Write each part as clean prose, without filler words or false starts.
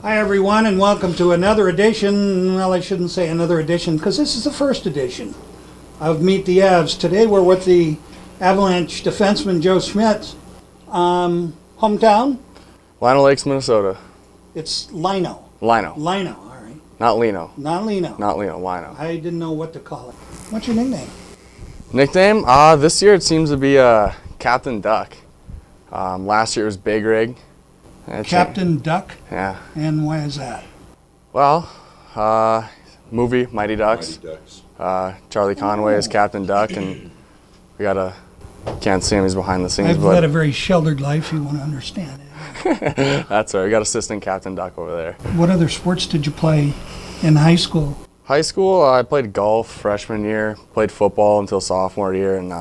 Hi everyone, and welcome to another edition, well, I shouldn't say another edition because this is the first edition of Meet the Avs. Today we're with the Avalanche defenseman Joe Schmitz. Hometown? Lino Lakes, Minnesota. It's Lino. Lino. Lino, all right. Not Lino. Not Lino. Not Lino, Lino. I didn't know what to call it. What's your nickname? Nickname? This year it seems to be Captain Duck. Last year it was Big Rig. Captain Duck? Yeah. And why is that? Well, movie Mighty Ducks. Mighty Ducks. Charlie Conway is Captain Duck, and we got can't see him, he's behind the scenes. I've led a very sheltered life, you want to understand it. That's right, we got assistant Captain Duck over there. What other sports did you play in high school? High school, I played golf freshman year, played football until sophomore year, and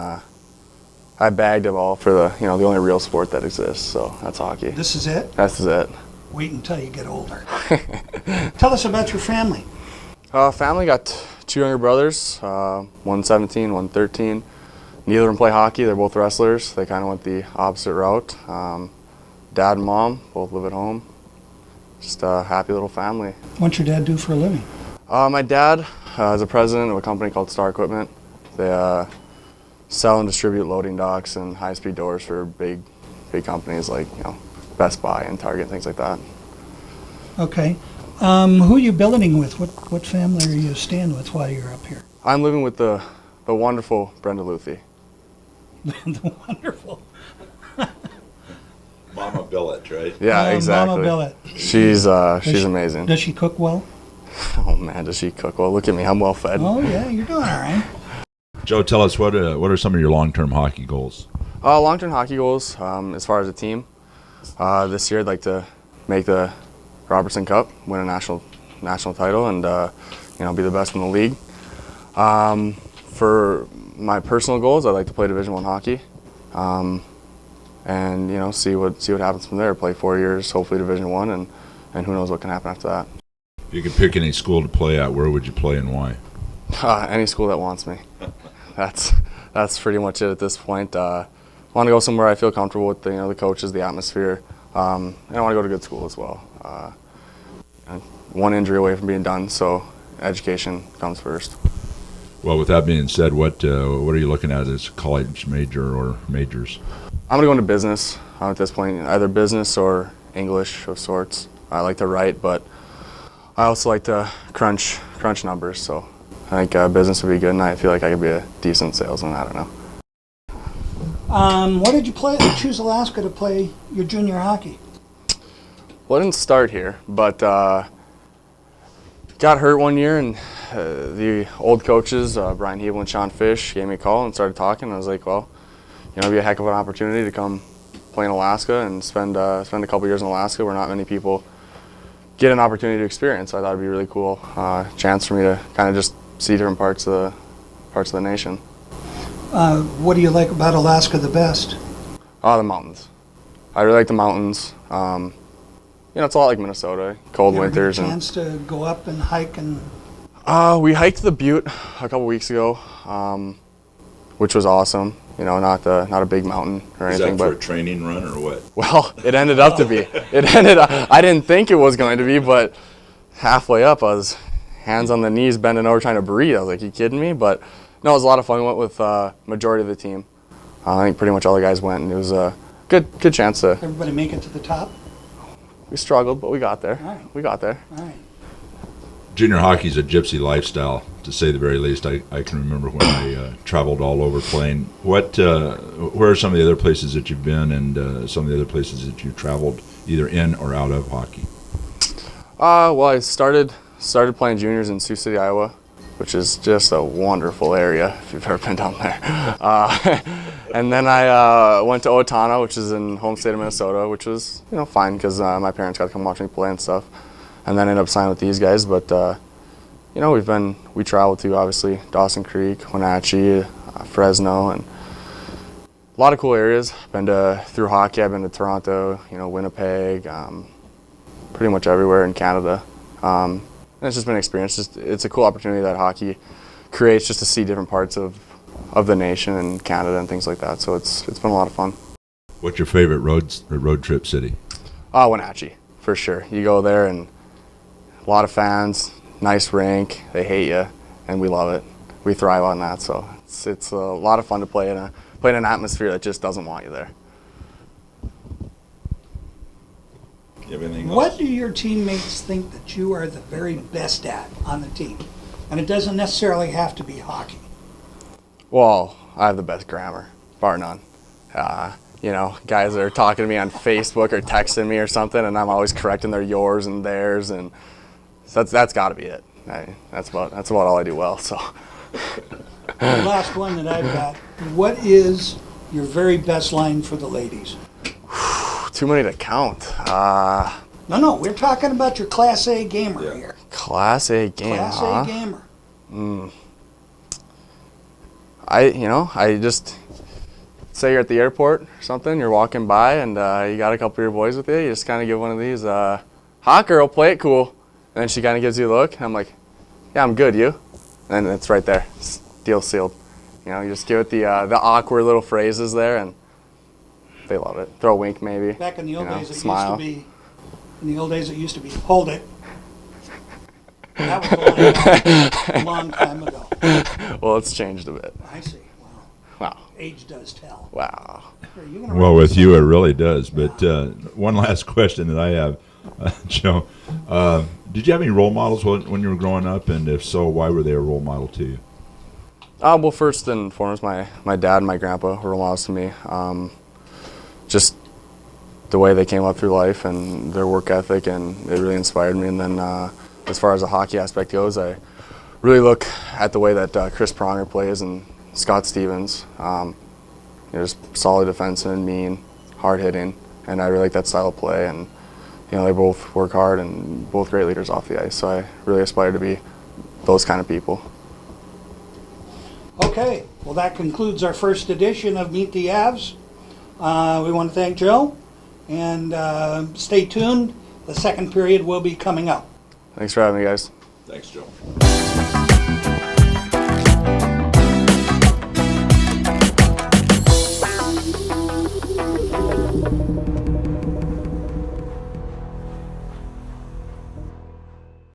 I bagged it all for the only real sport that exists, so that's hockey. This is it? This is it. Wait until you get older. Tell us about your family. Family got two younger brothers, one 17, one 13. Neither of them play hockey, they're both wrestlers. They kind of went the opposite route. Dad and mom both live at home. Just a happy little family. What's your dad do for a living? My dad is a president of a company called Star Equipment. They sell and distribute loading docks and high-speed doors for big companies like Best Buy and Target, things like that. Okay. Who are you billeting with? What family are you staying with while you're up here? I'm living with the wonderful Brenda Luthi. The wonderful. Mama Billet, right? Yeah, exactly. Mama Billet. She's amazing. Does she cook well? Oh man, does she cook well? Look at me, I'm well fed. Oh yeah, you're doing all right. Joe, tell us what are some of your long-term hockey goals? Long-term hockey goals, as far as a team, this year I'd like to make the Robertson Cup, win a national title, and be the best in the league. For my personal goals, I'd like to play Division I hockey, and see what happens from there. Play 4 years, hopefully Division I, and who knows what can happen after that. If you could pick any school to play at, where would you play and why? Any school that wants me. That's pretty much it at this point. I want to go somewhere I feel comfortable with the coaches, the atmosphere, and I want to go to good school as well. One injury away from being done, so education comes first. Well, with that being said, what are you looking at as a college major or majors? I'm going to go into business at this point, either business or English of sorts. I like to write, but I also like to crunch numbers, so I think business would be good, and I feel like I could be a decent salesman. I don't know. What did you choose Alaska to play your junior hockey? Well, I didn't start here, but got hurt one year, and the old coaches, Brian Hebel and Sean Fish, gave me a call and started talking. I was like, well, it'd be a heck of an opportunity to come play in Alaska and spend a couple years in Alaska where not many people get an opportunity to experience. So I thought it'd be a really cool chance for me to kind of just see different parts of the nation. What do you like about Alaska the best? The mountains. I really like the mountains. It's a lot like Minnesota, cold winters. Did you ever get a chance to go up and hike and? We hiked the Butte a couple weeks ago, which was awesome. Not a big mountain or anything. Is that but for a training run or what? Well, it ended up to be. I didn't think it was going to be, but halfway up, I was hands on the knees, bending over, trying to breathe. I was like, "You kidding me?" But no, it was a lot of fun. We went with majority of the team. I think pretty much all the guys went, and it was a good chance to. Everybody make it to the top? We struggled, but we got there. All right. We got there. All right. Junior hockey is a gypsy lifestyle, to say the very least. I can remember when I traveled all over playing. Where are some of the other places that you've been, and some of the other places that you traveled, either in or out of hockey? Well, I started playing juniors in Sioux City, Iowa, which is just a wonderful area if you've ever been down there. And then I went to Owatonna, which is in home state of Minnesota, which was fine because my parents got to come watch me play and stuff. And then ended up signing with these guys, but we traveled to obviously Dawson Creek, Wenatchee, Fresno, and a lot of cool areas. Through hockey, I've been to Toronto, Winnipeg, pretty much everywhere in Canada. And it's just been an experience. It's a cool opportunity that hockey creates just to see different parts of the nation and Canada and things like that. So it's been a lot of fun. What's your favorite road trip city? Wenatchee. for sure. You go there and a lot of fans, nice rink, they hate you, and we love it. We thrive on that, so it's a lot of fun to play in an atmosphere that just doesn't want you there. You have anything else? What do your teammates think that you are the very best at on the team? And it doesn't necessarily have to be hockey. Well, I have the best grammar, bar none. You know, guys are talking to me on Facebook or texting me or something, and I'm always correcting their yours and theirs, and so that's got to be it. That's about all I do well. So. The last one that I've got. What is your very best line for the ladies? Too many to count. No, we're talking about your Class A gamer here. Class A game, Class A gamer. I just say you're at the airport or something, you're walking by and you got a couple of your boys with you, you just kind of give one of these, hot girl, play it cool. And then she kind of gives you a look, and I'm like, yeah, I'm good, you? And it's right there, it's deal sealed. You know, you just give it the awkward little phrases there, and they love it. Throw a wink maybe. Back in the old days, smile. it used to be, hold it. That was a long time ago. Well, it's changed a bit. I see. Wow. Age does tell. Wow. Well, with you, it really does. But one last question that I have, Joe. Did you have any role models when you were growing up? And if so, why were they a role model to you? Well, first and foremost, my dad and my grandpa were role models to me. Just the way they came up through life and their work ethic, and it really inspired me. And then as far as the hockey aspect goes, I really look at the way that Chris Pronger plays and Scott Stevens. Just solid defenseman, mean, hard-hitting, and I really like that style of play. And they both work hard and both great leaders off the ice. So I really aspire to be those kind of people. Okay, well that concludes our first edition of Meet the Avs. We want to thank Joe, and stay tuned. The second period will be coming up. Thanks for having me, guys. Thanks, Joe.